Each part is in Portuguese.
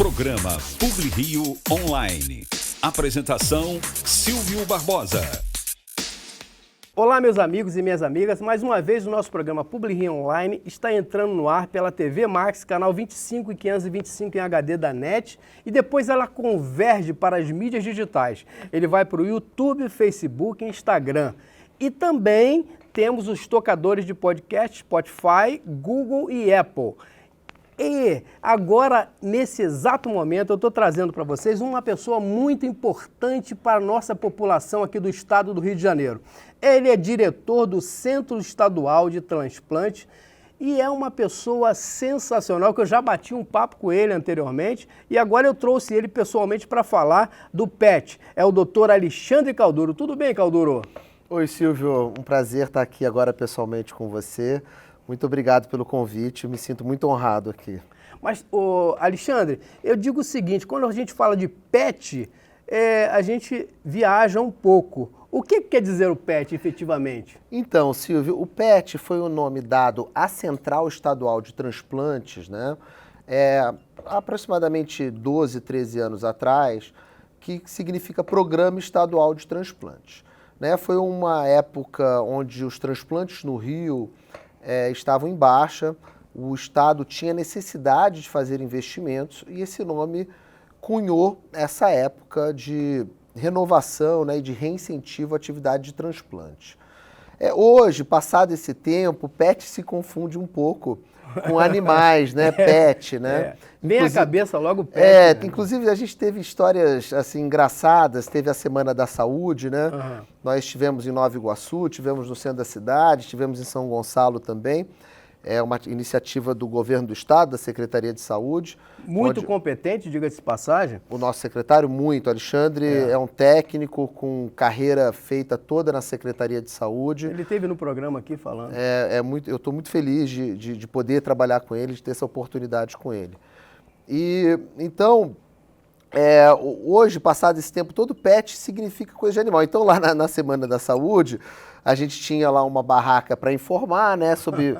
Programa PubliRio Online. Apresentação, Silvio Barbosa. Olá, meus amigos e minhas amigas. Mais uma vez, o nosso programa PubliRio Online está entrando no ar pela TV Max, canal 25 e 525 em HD da NET, e depois ela converge para as mídias digitais. Ele vai para o YouTube, Facebook e Instagram. E também temos os tocadores de podcast Spotify, Google e Apple. E agora, nesse exato momento, eu estou trazendo para vocês uma pessoa muito importante para a nossa população aqui do estado do Rio de Janeiro. Ele é diretor do Centro Estadual de Transplante e é uma pessoa sensacional, que eu já bati um papo com ele anteriormente e agora eu trouxe ele pessoalmente para falar do PET. É o Dr. Alexandre Calduro. Tudo bem, Calduro? Oi, Silvio. Um prazer estar aqui agora pessoalmente com você. Muito obrigado pelo convite, eu me sinto muito honrado aqui. Mas, Alexandre, eu digo o seguinte, quando a gente fala de PET, a gente viaja um pouco. O que quer dizer o PET, efetivamente? Então, Silvio, o PET foi o nome dado à Central Estadual de Transplantes, né? Aproximadamente 12, 13 anos atrás, que significa Programa Estadual de Transplantes. Né? Foi uma época onde os transplantes no Rio estavam em baixa, o Estado tinha necessidade de fazer investimentos e esse nome cunhou essa época de renovação, né, e de reincentivo à atividade de transplante. Hoje, passado esse tempo, PET se confunde um pouco com animais, né? PET, né? Vem à cabeça logo PET. Inclusive a gente teve histórias assim engraçadas, teve a Semana da Saúde, né? Uhum. Nós estivemos em Nova Iguaçu, tivemos no centro da cidade, estivemos em São Gonçalo também. É uma iniciativa do governo do estado, da Secretaria de Saúde. Muito competente, diga-se de passagem. O nosso secretário, muito. Alexandre é um técnico com carreira feita toda na Secretaria de Saúde. Ele esteve no programa aqui falando. Eu estou muito feliz de poder trabalhar com ele, de ter essa oportunidade com ele. E então, hoje, passado esse tempo todo, PET significa coisa de animal. Então, lá na Semana da Saúde, a gente tinha lá uma barraca para informar, né, sobre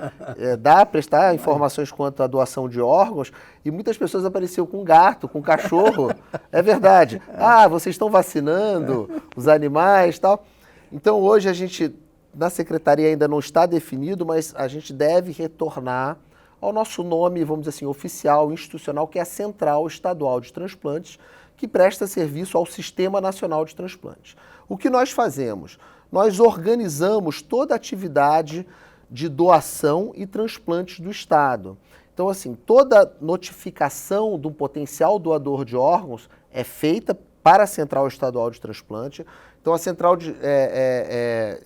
prestar informações quanto à doação de órgãos, e muitas pessoas apareciam com gato, com cachorro. É verdade. Vocês estão vacinando os animais e tal. Então, hoje a gente, na secretaria ainda não está definido, mas a gente deve retornar ao nosso nome, vamos dizer assim, oficial, institucional, que é a Central Estadual de Transplantes, que presta serviço ao Sistema Nacional de Transplantes. O que nós fazemos? Nós organizamos toda a atividade de doação e transplantes do Estado. Então, assim, toda notificação de um potencial doador de órgãos é feita para a Central Estadual de Transplante. Então, a Central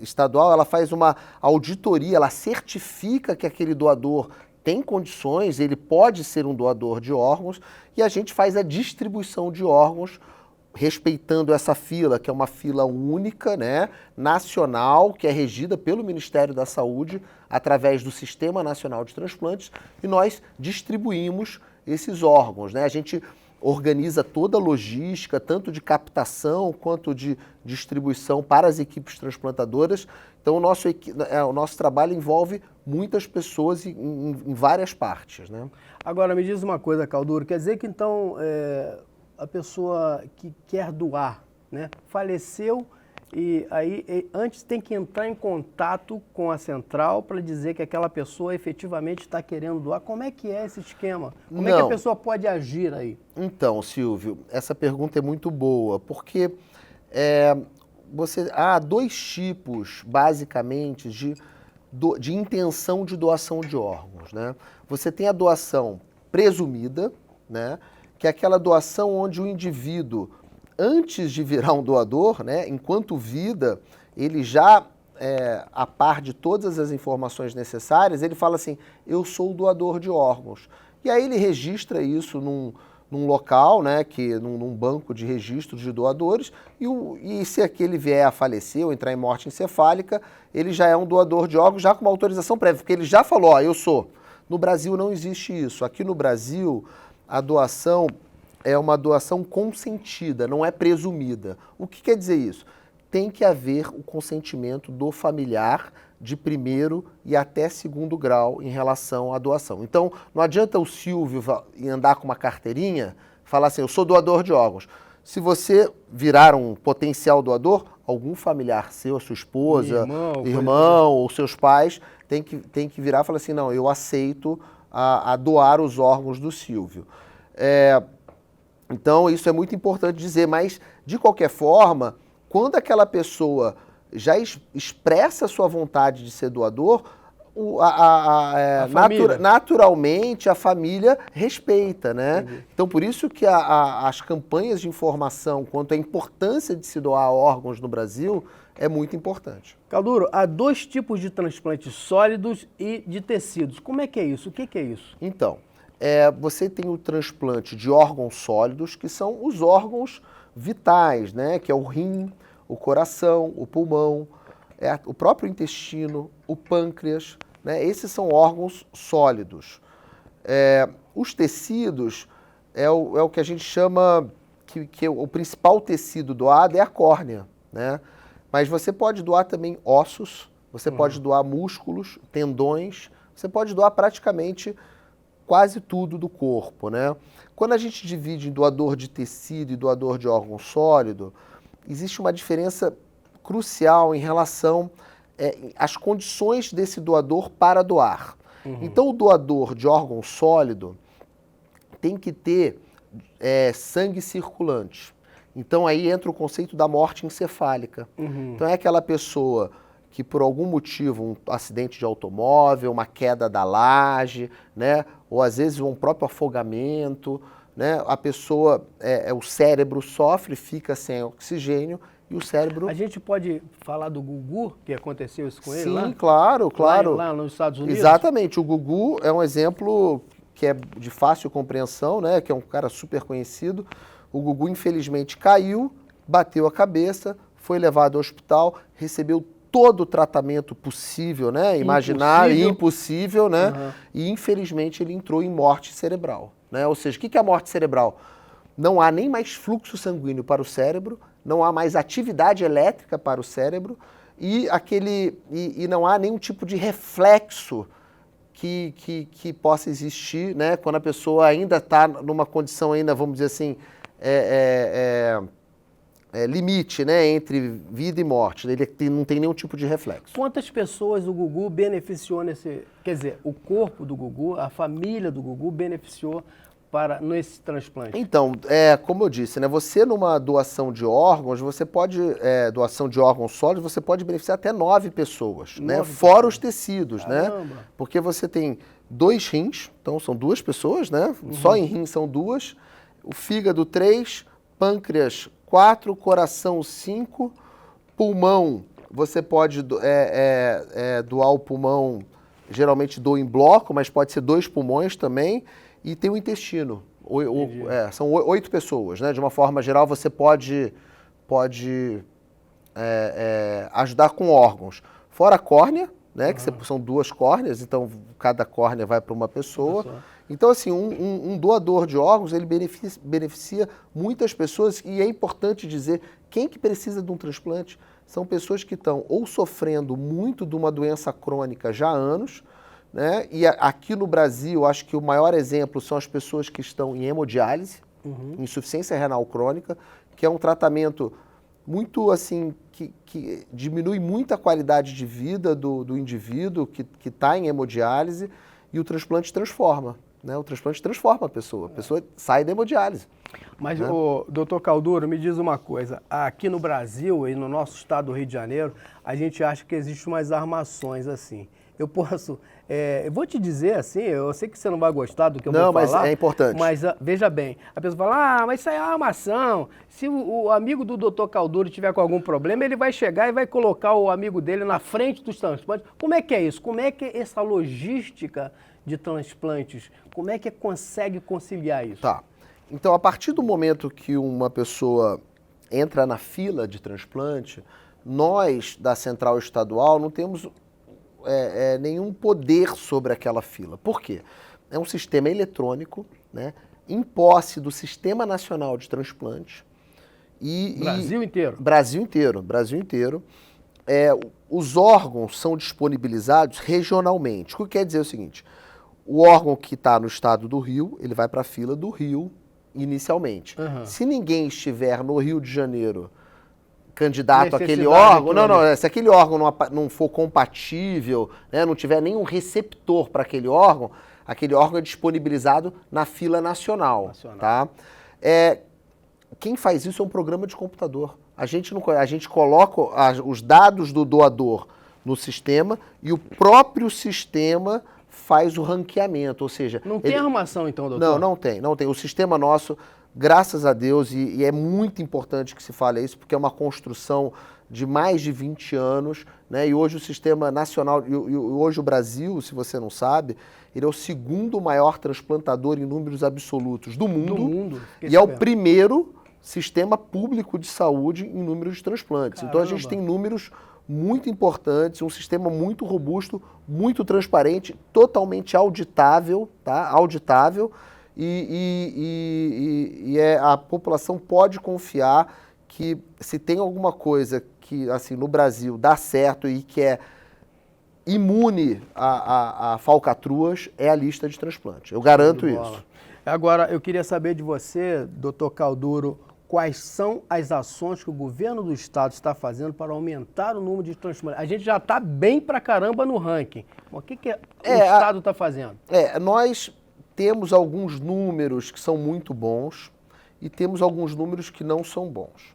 Estadual ela faz uma auditoria, ela certifica que aquele doador tem condições, ele pode ser um doador de órgãos, e a gente faz a distribuição de órgãos respeitando essa fila, que é uma fila única, né, nacional, que é regida pelo Ministério da Saúde, através do Sistema Nacional de Transplantes, e nós distribuímos esses órgãos, né? A gente organiza toda a logística, tanto de captação quanto de distribuição para as equipes transplantadoras. Então, o nosso trabalho envolve muitas pessoas em várias partes, né? Agora, me diz uma coisa, Calduro, quer dizer que então a pessoa que quer doar, né, faleceu e aí antes tem que entrar em contato com a central para dizer que aquela pessoa efetivamente está querendo doar. Como é que é esse esquema? Como é que a pessoa pode agir aí? Então, Silvio, essa pergunta é muito boa, porque há dois tipos, basicamente, de intenção de doação de órgãos, né? Você tem a doação presumida, né, que é aquela doação onde o indivíduo, antes de virar um doador, né, enquanto vida, ele já, a par de todas as informações necessárias, ele fala assim, eu sou o doador de órgãos. E aí ele registra isso num local, né, num banco de registro de doadores, e se aquele vier a falecer ou entrar em morte encefálica, ele já é um doador de órgãos, já com uma autorização prévia, porque ele já falou, eu sou. No Brasil não existe isso. Aqui no Brasil, a doação é uma doação consentida, não é presumida. O que quer dizer isso? Tem que haver o consentimento do familiar de primeiro e até segundo grau em relação à doação. Então, não adianta o Silvio andar com uma carteirinha, falar assim, eu sou doador de órgãos. Se você virar um potencial doador, algum familiar seu, a sua esposa, irmão ou seus pais, tem que virar e falar assim, não, eu aceito a doar os órgãos do Silvio. Então, isso é muito importante dizer, mas, de qualquer forma, quando aquela pessoa já expressa a sua vontade de ser doador, naturalmente a família respeita, né? Entendi. Então, por isso que as campanhas de informação quanto à importância de se doar órgãos no Brasil é muito importante. Calduro, há 2 tipos de transplantes sólidos e de tecidos. Como é que é isso? O que é isso? Então, você tem o transplante de órgãos sólidos, que são os órgãos vitais, né? Que é o rim, o coração, o pulmão, o próprio intestino, o pâncreas, né? Esses são órgãos sólidos. Os tecidos é o que a gente chama, que o principal tecido doado é a córnea, né? Mas você pode doar também ossos, você pode doar músculos, tendões, você pode doar praticamente quase tudo do corpo, né? Quando a gente divide em doador de tecido e doador de órgão sólido, existe uma diferença crucial em relação às condições desse doador para doar. Então, o doador de órgão sólido tem que ter sangue circulante. Então, aí entra o conceito da morte encefálica. Então, é aquela pessoa que, por algum motivo, um acidente de automóvel, uma queda da laje, né? Ou, às vezes, um próprio afogamento, né? A pessoa, o cérebro sofre, fica sem oxigênio, e o cérebro... A gente pode falar do Gugu, que aconteceu isso com ele lá? Sim, claro. Lá nos Estados Unidos? Exatamente. O Gugu é um exemplo que é de fácil compreensão, né? Que é um cara super conhecido. O Gugu, infelizmente, caiu, bateu a cabeça, foi levado ao hospital, recebeu todo o tratamento possível, né? Imaginário e impossível, né? E, infelizmente, ele entrou em morte cerebral, né? Ou seja, o que é a morte cerebral? Não há nem mais fluxo sanguíneo para o cérebro, não há mais atividade elétrica para o cérebro e não há nenhum tipo de reflexo que possa existir, né? Quando a pessoa ainda está numa condição ainda, vamos dizer assim, limite, né, entre vida e morte. Ele não tem nenhum tipo de reflexo. Quantas pessoas o Gugu beneficiou nesse... Quer dizer, o corpo do Gugu, a família do Gugu beneficiou nesse transplante? Então, como eu disse, né, você numa doação de órgãos, você pode, doação de órgãos sólidos, você pode beneficiar até 9 pessoas, né, fora os tecidos, né? Porque você tem 2 rins, então são 2 pessoas, né? Só em rim são 2, o fígado 3, pâncreas 4, coração 5, pulmão, você pode doar o pulmão, geralmente doa em bloco, mas pode ser 2 pulmões também, e tem o intestino. São 8 pessoas, né? De uma forma geral, você pode ajudar com órgãos. Fora a córnea, né? Que são 2 córneas, então cada córnea vai para uma pessoa. Então, assim, um doador de órgãos, ele beneficia muitas pessoas, e é importante dizer, quem que precisa de um transplante são pessoas que estão ou sofrendo muito de uma doença crônica já há anos, né? E aqui no Brasil, acho que o maior exemplo são as pessoas que estão em hemodiálise, insuficiência renal crônica, que é um tratamento muito, assim, que diminui muito a qualidade de vida do indivíduo que está em hemodiálise, e o transplante transforma, né? O transplante transforma a pessoa sai da hemodiálise. Mas, doutor Calduro, me diz uma coisa, aqui no Brasil e no nosso estado do Rio de Janeiro, a gente acha que existem umas armações assim. Eu vou te dizer assim, eu sei que você não vai gostar do que eu vou falar. Não, mas é importante. Mas veja bem, a pessoa fala, mas isso aí é uma armação. Se o amigo do doutor Calduro tiver com algum problema, ele vai chegar e vai colocar o amigo dele na frente dos transplantes. Como é que é isso? Como é que é essa logística de transplantes? Como é que consegue conciliar isso? Tá. Então, a partir do momento que uma pessoa entra na fila de transplante, nós da Central Estadual não temos nenhum poder sobre aquela fila. Por quê? É um sistema eletrônico, né, em posse do Sistema Nacional de Transplantes. Brasil inteiro? Brasil inteiro. Os órgãos são disponibilizados regionalmente. O que quer dizer o seguinte, o órgão que está no estado do Rio, ele vai para a fila do Rio inicialmente. Uhum. Se ninguém estiver no Rio de Janeiro candidato àquele Necessidade órgão, daquilo ali. se aquele órgão não for compatível, né, não tiver nenhum receptor para aquele órgão é disponibilizado na fila nacional. Tá? Quem faz isso é um programa de computador. A gente coloca os dados do doador no sistema e o próprio sistema faz o ranqueamento, ou seja... Não tem arrumação então, doutor? Não tem. O sistema nosso, graças a Deus, e é muito importante que se fale isso, porque é uma construção de mais de 20 anos, né? E hoje o sistema nacional, e hoje o Brasil, se você não sabe, ele é o segundo maior transplantador em números absolutos do mundo. E é o primeiro sistema público de saúde em números de transplantes. Caramba. Então a gente tem números muito importantes, um sistema muito robusto, muito transparente, totalmente auditável, tá? Auditável, a população pode confiar que se tem alguma coisa que, assim, no Brasil dá certo e que é imune a falcatruas, é a lista de transplante. Eu garanto isso. Agora, eu queria saber de você, doutor Calduro, quais são as ações que o governo do estado está fazendo para aumentar o número de transplantes? A gente já está bem pra caramba no ranking. O que o estado está fazendo? Nós temos alguns números que são muito bons e temos alguns números que não são bons.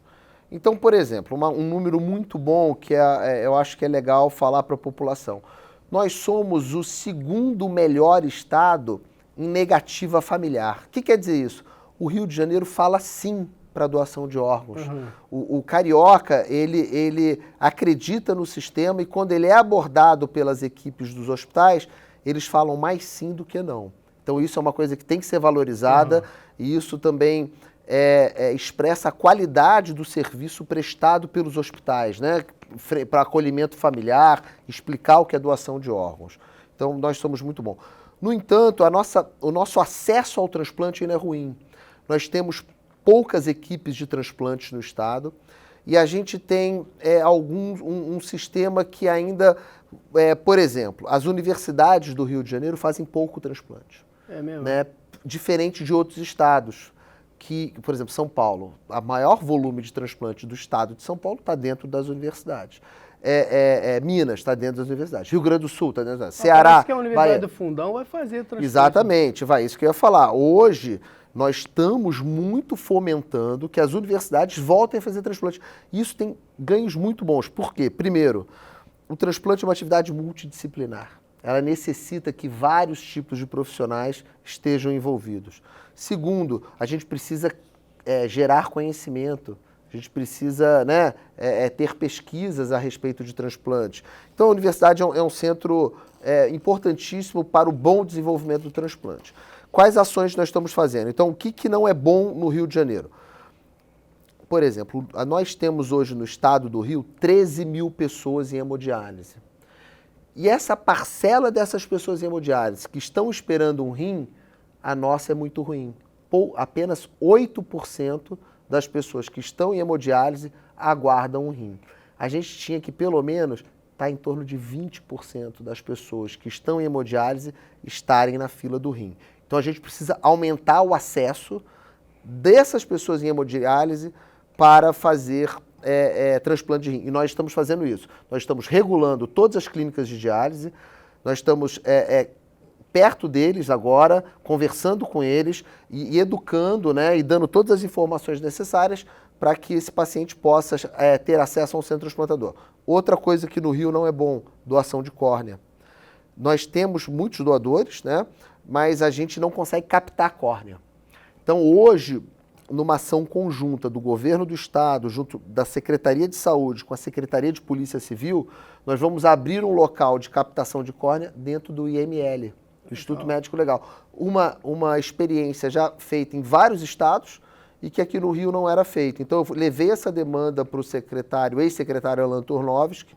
Então, por exemplo, um número muito bom que eu acho que é legal falar para a população. Nós somos o segundo melhor estado em negativa familiar. O que quer dizer isso? O Rio de Janeiro fala sim para a doação de órgãos. Uhum. O carioca, ele acredita no sistema e quando ele é abordado pelas equipes dos hospitais, eles falam mais sim do que não. Então isso é uma coisa que tem que ser valorizada e isso também expressa a qualidade do serviço prestado pelos hospitais, né? Para acolhimento familiar, explicar o que é doação de órgãos. Então nós somos muito bons. No entanto, o nosso acesso ao transplante ainda é ruim. Nós temos poucas equipes de transplantes no estado e a gente tem um sistema que ainda, por exemplo, as universidades do Rio de Janeiro fazem pouco transplante. É mesmo? Né? Diferente de outros estados, que, por exemplo, São Paulo, o maior volume de transplante do estado de São Paulo está dentro das universidades. Minas está dentro das universidades, Rio Grande do Sul está dentro das universidades, Ceará... Parece que a Universidade do Fundão vai fazer transplante. Exatamente, isso que eu ia falar. Hoje, nós estamos muito fomentando que as universidades voltem a fazer transplante. Isso tem ganhos muito bons. Por quê? Primeiro, o transplante é uma atividade multidisciplinar. Ela necessita que vários tipos de profissionais estejam envolvidos. Segundo, a gente precisa gerar conhecimento. A gente precisa, né, ter pesquisas a respeito de transplante. Então, a universidade é um centro importantíssimo para o bom desenvolvimento do transplante. Quais ações nós estamos fazendo? Então, o que não é bom no Rio de Janeiro? Por exemplo, nós temos hoje no estado do Rio 13 mil pessoas em hemodiálise. E essa parcela dessas pessoas em hemodiálise que estão esperando um rim, a nossa é muito ruim. Apenas 8% das pessoas que estão em hemodiálise aguardam um rim. A gente tinha que, pelo menos, estar em torno de 20% das pessoas que estão em hemodiálise estarem na fila do rim. Então, a gente precisa aumentar o acesso dessas pessoas em hemodiálise para fazer transplante de rim. E nós estamos fazendo isso. Nós estamos regulando todas as clínicas de diálise, nós estamos perto deles agora, conversando com eles e educando, né, e dando todas as informações necessárias para que esse paciente possa ter acesso a um centro transplantador. Outra coisa que no Rio não é bom, doação de córnea. Nós temos muitos doadores, né, mas a gente não consegue captar a córnea. Então hoje, numa ação conjunta do governo do estado, junto da Secretaria de Saúde com a Secretaria de Polícia Civil, nós vamos abrir um local de captação de córnea dentro do IML, do Instituto Médico Legal. Uma experiência já feita em vários estados e que aqui no Rio não era feita. Então eu levei essa demanda para o ex-secretário Alan Turnovski,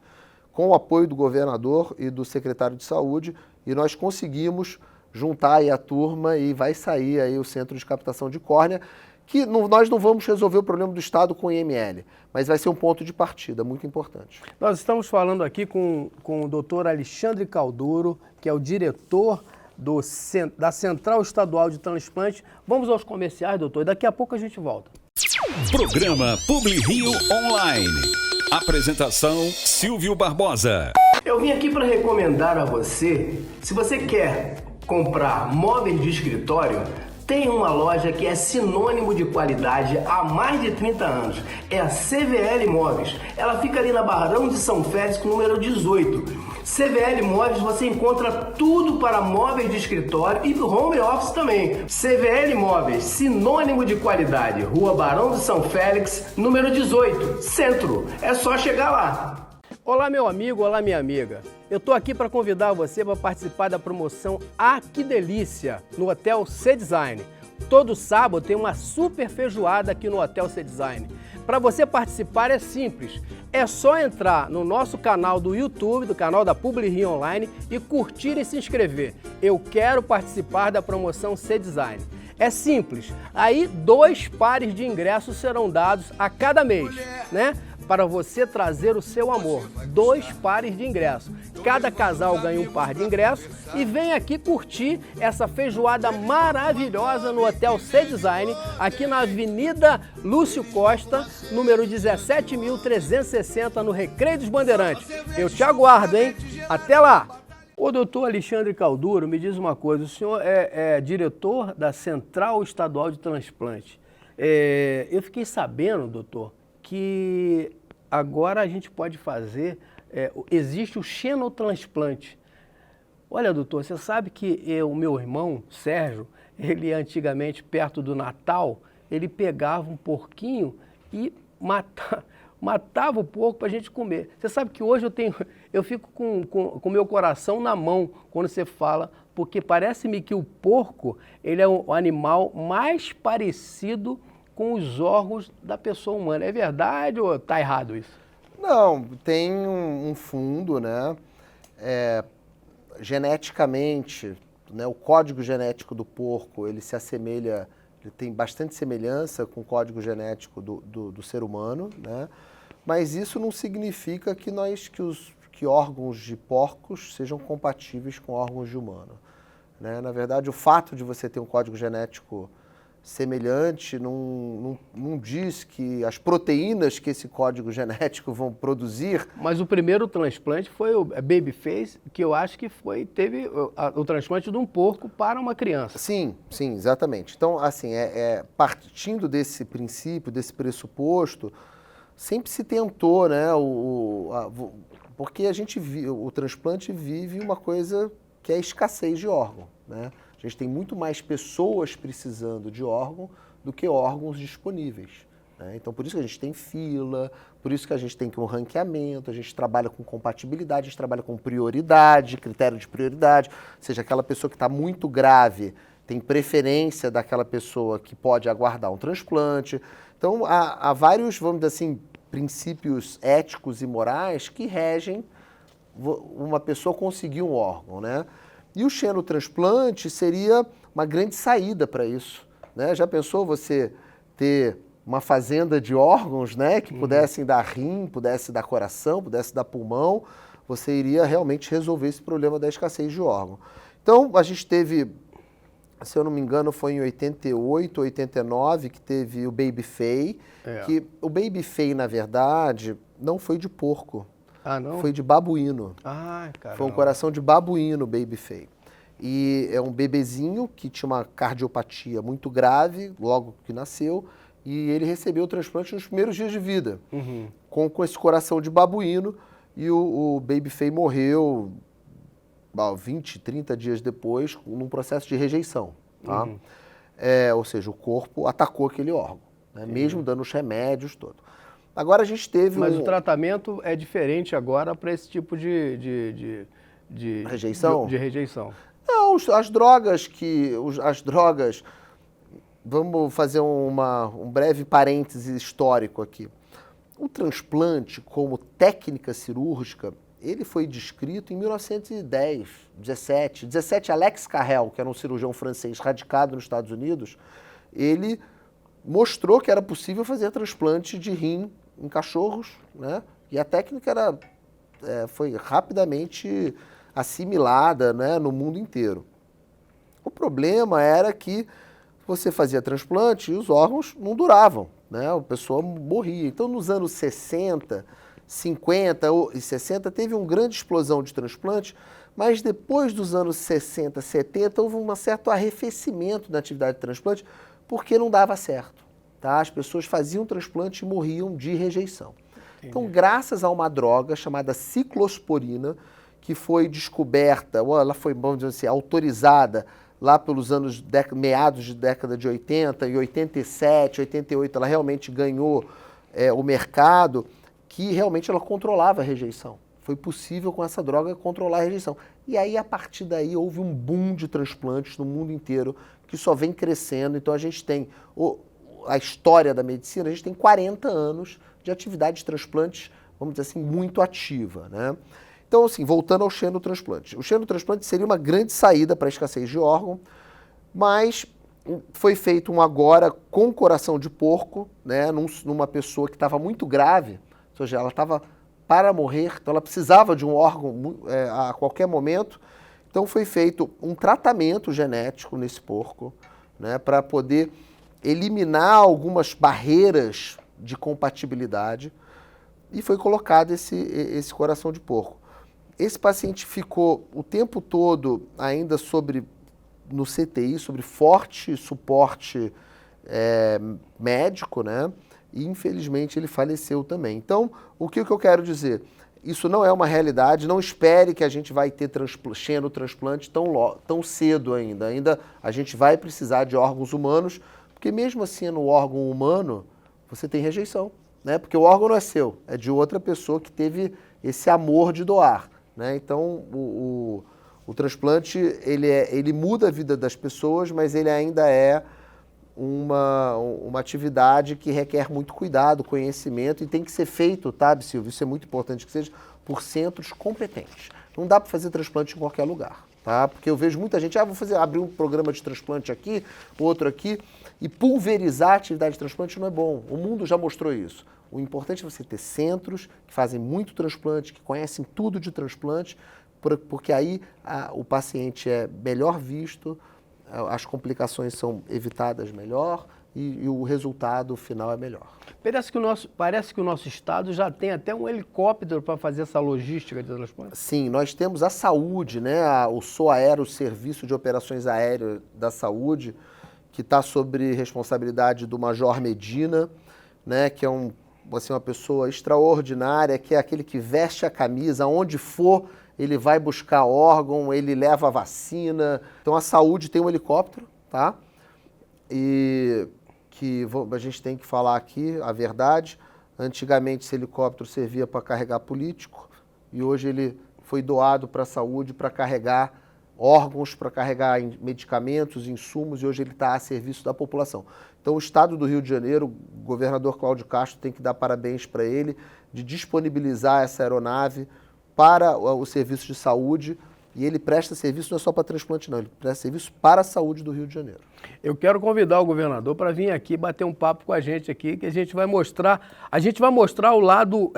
com o apoio do governador e do secretário de Saúde, e nós conseguimos juntar aí a turma e vai sair aí o centro de captação de córnea, que nós não vamos resolver o problema do estado com o IML, mas vai ser um ponto de partida muito importante. Nós estamos falando aqui com o doutor Alexandre Calduro, que é o diretor da Central Estadual de Transplante. Vamos aos comerciais, doutor, e daqui a pouco a gente volta. Programa Publi Rio Online. Apresentação Silvio Barbosa. Eu vim aqui para recomendar a você, se você quer comprar móveis de escritório, tem uma loja que é sinônimo de qualidade há mais de 30 anos. É a CVL Móveis. Ela fica ali na Barão de São Félix, número 18. CVL Móveis, você encontra tudo para móveis de escritório e home office também. CVL Móveis, sinônimo de qualidade. Rua Barão de São Félix, número 18, Centro. É só chegar lá. Olá, meu amigo, olá, minha amiga. Eu tô aqui para convidar você para participar da promoção Ah, que delícia, no Hotel C-Design. Todo sábado tem uma super feijoada aqui no Hotel C-Design. Para você participar é simples, é só entrar no nosso canal do YouTube, do canal da Publi Rio Online e curtir e se inscrever. Eu quero participar da promoção C-Design. É simples, aí 2 pares de ingressos serão dados a cada mês, né? Para você trazer o seu amor, 2 pares de ingressos. Cada casal ganha um par de ingressos e vem aqui curtir essa feijoada maravilhosa no Hotel C-Design, aqui na Avenida Lúcio Costa, número 17.360, no Recreio dos Bandeirantes. Eu te aguardo, hein? Até lá! O doutor Alexandre Calduro, me diz uma coisa, o senhor é diretor da Central Estadual de Transplante. Eu fiquei sabendo, doutor, que agora a gente pode fazer, existe o xenotransplante. Olha, doutor, você sabe que o meu irmão, Sérgio, ele antigamente, perto do Natal, ele pegava um porquinho e matava o porco para a gente comer. Você sabe que hoje eu fico com o meu coração na mão quando você fala, porque parece-me que o porco, ele é o animal mais parecido com os órgãos da pessoa humana. É verdade ou está errado isso? Não, tem um fundo, né? Geneticamente, né, o código genético do porco, ele se assemelha, ele tem bastante semelhança com o código genético do ser humano, né? Mas isso não significa que órgãos de porcos sejam compatíveis com órgãos de humano, né? Na verdade, o fato de você ter um código genético semelhante não diz que as proteínas que esse código genético vão produzir... Mas o primeiro transplante foi o Babyface, que eu acho que teve o transplante de um porco para uma criança. Sim, exatamente. Então, assim, partindo desse princípio, desse pressuposto, sempre se tentou, né, porque o transplante vive uma coisa que é a escassez de órgão, né? A gente tem muito mais pessoas precisando de órgão do que órgãos disponíveis, né? Então, por isso que a gente tem fila, por isso que a gente tem um ranqueamento, a gente trabalha com compatibilidade, a gente trabalha com prioridade, critério de prioridade, ou seja, aquela pessoa que está muito grave tem preferência daquela pessoa que pode aguardar um transplante. Então, há vários, vamos dizer assim, princípios éticos e morais que regem uma pessoa conseguir um órgão, né? E o xenotransplante seria uma grande saída para isso, né? Já pensou você ter uma fazenda de órgãos, né, que pudessem dar rim, pudesse dar coração, pudesse dar pulmão? Você iria realmente resolver esse problema da escassez de órgão. Então, a gente teve, se eu não me engano, foi em 88, 89, que teve o Babyface, que o Babyface, na verdade, não foi de porco. Ah, não? Foi de babuíno. Ah, caramba. Foi um coração de babuíno, Babyface. E é um bebezinho que tinha uma cardiopatia muito grave, logo que nasceu, e ele recebeu o transplante nos primeiros dias de vida, com esse coração de babuíno, e o Babyface morreu 20, 30 dias depois, num processo de rejeição, tá? Ou seja, o corpo atacou aquele órgão, né? Mesmo dando os remédios todos. Agora a gente teve Mas o tratamento é diferente agora para esse tipo de rejeição? De rejeição. Não, as drogas, vamos fazer um breve parêntese histórico aqui. O transplante como técnica cirúrgica, ele foi descrito em 1910, 17. Alex Carrel, que era um cirurgião francês radicado nos Estados Unidos, ele mostrou que era possível fazer transplante de rim em cachorros, né? E a técnica foi rapidamente assimilada, né, no mundo inteiro. O problema era que você fazia transplante e os órgãos não duravam, né? A pessoa morria. Então, nos anos 60, 50 e 60, teve uma grande explosão de transplante, mas depois dos anos 60, 70, houve um certo arrefecimento na atividade de transplante, porque não dava certo, tá? As pessoas faziam transplante e morriam de rejeição. Então, graças a uma droga chamada ciclosporina, que foi descoberta, ou ela foi, vamos dizer assim, autorizada lá pelos anos, meados de década de 80, em 87, 88, ela realmente ganhou o mercado, que realmente ela controlava a rejeição. Foi possível com essa droga controlar a rejeição. E aí, a partir daí, houve um boom de transplantes no mundo inteiro, que só vem crescendo. Então, a gente tem a história da medicina, a gente tem 40 anos de atividade de transplantes, vamos dizer assim, muito ativa, né? Então, assim, voltando ao xenotransplante. O xenotransplante seria uma grande saída para a escassez de órgão, mas foi feito um agora com coração de porco, né, numa pessoa que estava muito grave, ou seja, ela estava para morrer, então ela precisava de um órgão a qualquer momento. Então foi feito um tratamento genético nesse porco, né, para poder eliminar algumas barreiras de compatibilidade, e foi colocado esse coração de porco. Esse paciente ficou o tempo todo ainda no CTI, sobre forte suporte médico, né? E infelizmente ele faleceu também. Então, o que eu quero dizer? Isso não é uma realidade, não espere que a gente vai ter xenotransplante tão cedo ainda. Ainda a gente vai precisar de órgãos humanos, porque mesmo assim no órgão humano, você tem rejeição, né? Porque o órgão não é seu, é de outra pessoa que teve esse amor de doar, né? Então, o transplante, ele muda a vida das pessoas, mas ele ainda é uma atividade que requer muito cuidado, conhecimento, e tem que ser feito, tá, Silvio? Isso é muito importante que seja por centros competentes. Não dá para fazer transplante em qualquer lugar, tá? Porque eu vejo muita gente, vou abrir um programa de transplante aqui, outro aqui, e pulverizar a atividade de transplante não é bom. O mundo já mostrou isso. O importante é você ter centros que fazem muito transplante, que conhecem tudo de transplante, porque aí o paciente é melhor visto, as complicações são evitadas melhor e o resultado final é melhor. Parece que o nosso estado já tem até um helicóptero para fazer essa logística de transplante. Sim, nós temos a saúde, né? O SOAERO, o Serviço de Operações Aéreas da Saúde, que está sob responsabilidade do Major Medina, né? Que é uma pessoa extraordinária, que é aquele que veste a camisa, onde for, ele vai buscar órgão, ele leva a vacina. Então a saúde tem um helicóptero, tá? E que a gente tem que falar aqui a verdade. Antigamente esse helicóptero servia para carregar político e hoje ele foi doado para a saúde para carregar órgãos, para carregar medicamentos, insumos, e hoje ele está a serviço da população. Então o Estado do Rio de Janeiro, o governador Cláudio Castro tem que dar parabéns para ele de disponibilizar essa aeronave para o serviço de saúde, e ele presta serviço não é só para transplante não, ele presta serviço para a saúde do Rio de Janeiro. Eu quero convidar o governador para vir aqui bater um papo com a gente aqui, que a gente vai mostrar o lado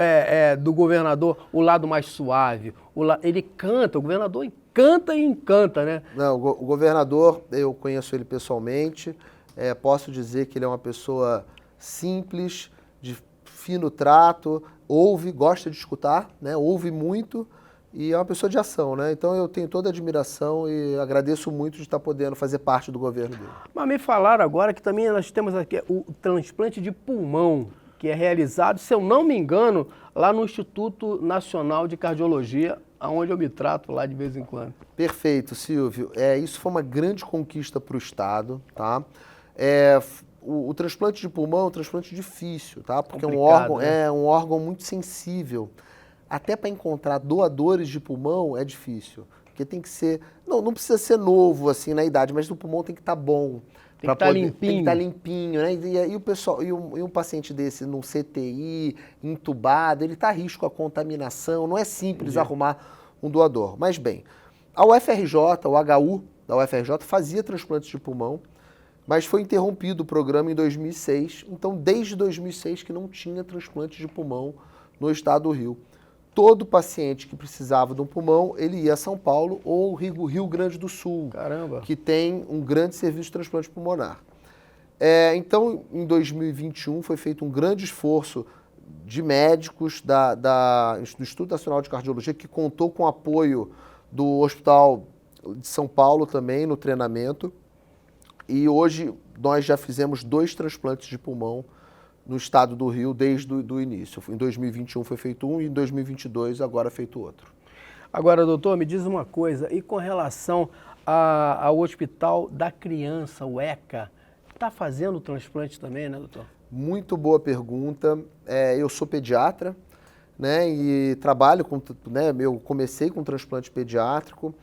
do governador, o lado mais suave, ele canta, o governador canta e encanta, né? Não, o governador, eu conheço ele pessoalmente, posso dizer que ele é uma pessoa simples, de fino trato, gosta de escutar, né? Ouve muito e é uma pessoa de ação, né? Então eu tenho toda a admiração e agradeço muito de estar podendo fazer parte do governo dele. Mas me falaram agora que também nós temos aqui o transplante de pulmão, que é realizado, se eu não me engano, lá no Instituto Nacional de Cardiologia, onde eu me trato lá de vez em quando. Perfeito, Silvio. Isso foi uma grande conquista para o Estado, tá? O transplante de pulmão é um transplante difícil, tá? Porque é um órgão muito sensível. Até para encontrar doadores de pulmão é difícil. Porque tem que ser... Não precisa ser novo, assim, na idade, mas o pulmão tem que estar bom. Tem que estar limpinho. Tem que estar limpinho, né? E o pessoal, e um paciente desse num CTI, entubado, ele está a risco à contaminação. Não é simples arrumar um doador. Mas bem, a UFRJ, o HU da UFRJ fazia transplantes de pulmão, mas foi interrompido o programa em 2006. Então, desde 2006 que não tinha transplante de pulmão no estado do Rio. todo paciente que precisava de um pulmão, ele ia a São Paulo ou Rio Grande do Sul, Caramba. que tem um grande serviço de transplante pulmonar. Então, em 2021, foi feito um grande esforço de médicos do Instituto Nacional de Cardiologia, que contou com o apoio do Hospital de São Paulo também no treinamento. E hoje nós já fizemos 2 transplantes de pulmão no estado do Rio desde o início. Em 2021 foi feito um e em 2022 agora é feito outro. Agora, doutor, me diz uma coisa, e com relação ao Hospital da Criança, o ECA, está fazendo transplante também, né, doutor? Muito boa pergunta. Eu sou pediatra, né, e trabalho com, né, eu comecei com transplante pediátrico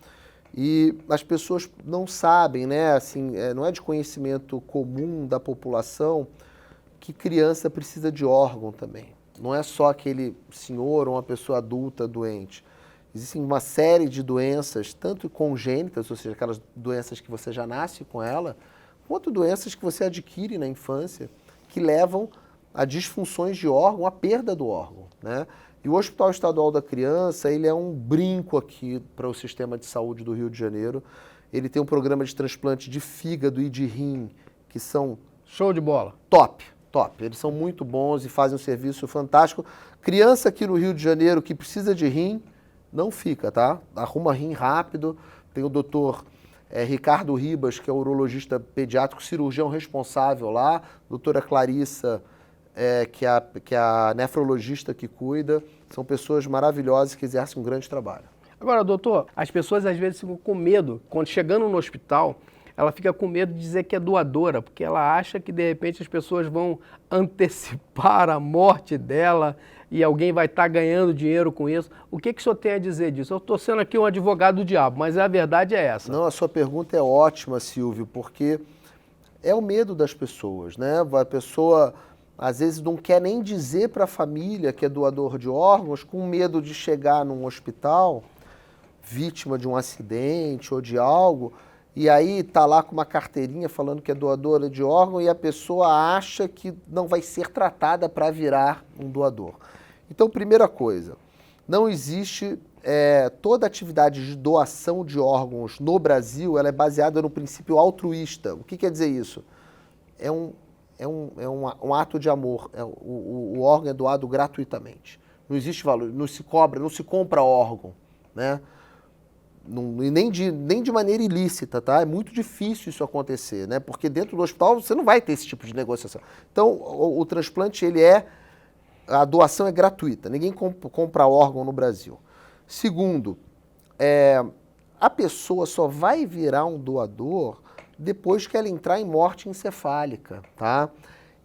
e as pessoas não sabem, né, assim, não é de conhecimento comum da população que criança precisa de órgão também. Não é só aquele senhor ou uma pessoa adulta doente. Existem uma série de doenças, tanto congênitas, ou seja, aquelas doenças que você já nasce com ela, quanto doenças que você adquire na infância, que levam a disfunções de órgão, a perda do órgão, né? E o Hospital Estadual da Criança, ele é um brinco aqui para o sistema de saúde do Rio de Janeiro. Ele tem um programa de transplante de fígado e de rim, que são... Show de bola. Top. Eles são muito bons e fazem um serviço fantástico. Criança aqui no Rio de Janeiro que precisa de rim, não fica, tá? Arruma rim rápido. Tem o doutor Ricardo Ribas, que é o urologista pediátrico, cirurgião responsável lá. Doutora Clarissa, que é a nefrologista que cuida. São pessoas maravilhosas que exercem um grande trabalho. Agora, doutor, as pessoas às vezes ficam com medo, quando chegando no hospital, ela fica com medo de dizer que é doadora, porque ela acha que de repente as pessoas vão antecipar a morte dela e alguém vai estar ganhando dinheiro com isso. O que o senhor tem a dizer disso? Eu estou sendo aqui um advogado do diabo, mas a verdade é essa. Não, a sua pergunta é ótima, Silvio, porque é o medo das pessoas, né? A pessoa às vezes não quer nem dizer para a família que é doador de órgãos, com medo de chegar num hospital vítima de um acidente ou de algo, e aí tá lá com uma carteirinha falando que é doadora de órgão e a pessoa acha que não vai ser tratada para virar um doador. Então, primeira coisa, não existe toda atividade de doação de órgãos no Brasil, ela é baseada no princípio altruísta. O que quer dizer isso? É um ato de amor. O órgão é doado gratuitamente. Não existe valor, não se compra órgão, né? Nem de maneira ilícita, tá? É muito difícil isso acontecer, né? Porque dentro do hospital você não vai ter esse tipo de negociação. Então, o transplante, a doação é gratuita, ninguém compra órgão no Brasil. Segundo, a pessoa só vai virar um doador depois que ela entrar em morte encefálica, tá?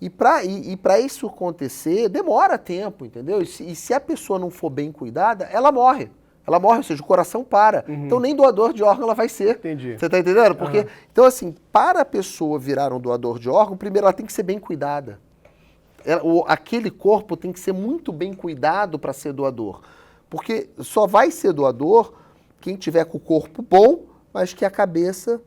E para isso acontecer, demora tempo, entendeu? E se a pessoa não for bem cuidada, ela morre. Ela morre, ou seja, o coração para. Uhum. Então nem doador de órgão ela vai ser. Entendi. Você está entendendo? Porque, então assim, para a pessoa virar um doador de órgão, primeiro ela tem que ser bem cuidada. Aquele corpo tem que ser muito bem cuidado para ser doador. Porque só vai ser doador quem tiver com o corpo bom, mas que a cabeça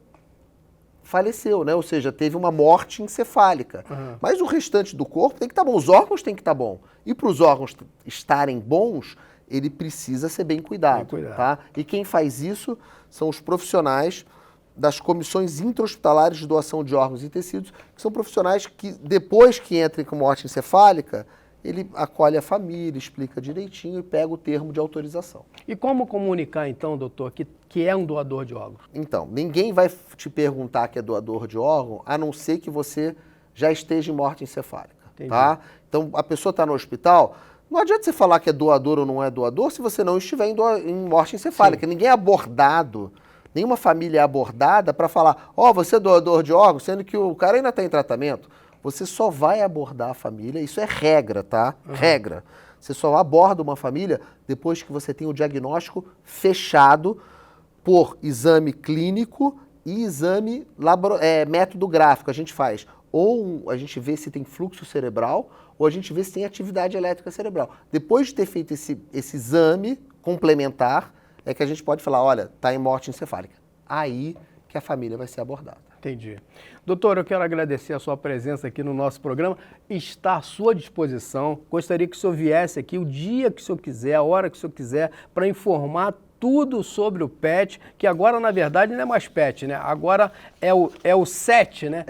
faleceu, né? Ou seja, teve uma morte encefálica. Uhum. Mas o restante do corpo tem que estar bom. Os órgãos têm que estar bom. E para os órgãos estarem bons, ele precisa ser bem cuidado, tá? E quem faz isso são os profissionais das comissões intra-hospitalares de doação de órgãos e tecidos, que são profissionais que, depois que entrem com morte encefálica, ele acolhe a família, explica direitinho e pega o termo de autorização. E como comunicar, então, doutor, que é um doador de órgãos? Então, ninguém vai te perguntar que é doador de órgão, a não ser que você já esteja em morte encefálica, tá? Então, a pessoa está no hospital... Não adianta você falar que é doador ou não é doador se você não estiver em morte encefálica. Sim. Ninguém é abordado, nenhuma família é abordada para falar, você é doador de órgãos, sendo que o cara ainda está em tratamento. Você só vai abordar a família, isso é regra, tá? Uhum. Regra. Você só aborda uma família depois que você tem o diagnóstico fechado por exame clínico e exame método gráfico. A gente faz ou a gente vê se tem fluxo cerebral ou a gente vê se tem atividade elétrica cerebral. Depois de ter feito esse exame complementar, é que a gente pode falar, olha, está em morte encefálica. Aí que a família vai ser abordada. Entendi. Doutor, eu quero agradecer a sua presença aqui no nosso programa. Está à sua disposição. Gostaria que o senhor viesse aqui o dia que o senhor quiser, a hora que o senhor quiser, para informar tudo sobre o PET, que agora, na verdade, não é mais PET, né? Agora é o CET, né?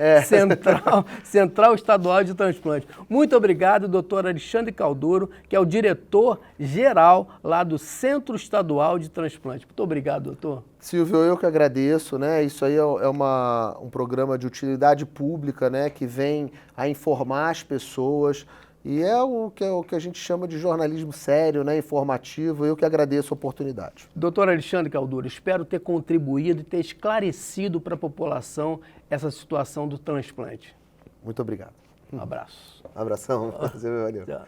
Central Estadual de Transplante. Muito obrigado, doutor Alexandre Calduro, que é o diretor-geral lá do Centro Estadual de Transplante. Muito obrigado, doutor. Silvio, eu que agradeço, né? Isso aí é um programa de utilidade pública, né? Que vem a informar as pessoas. E é o que a gente chama de jornalismo sério, né, informativo. Eu que agradeço a oportunidade. Doutor Alexandre Calduro, espero ter contribuído e ter esclarecido para a população essa situação do transplante. Muito obrigado. Um abraço. Abração. Valeu. Tchau.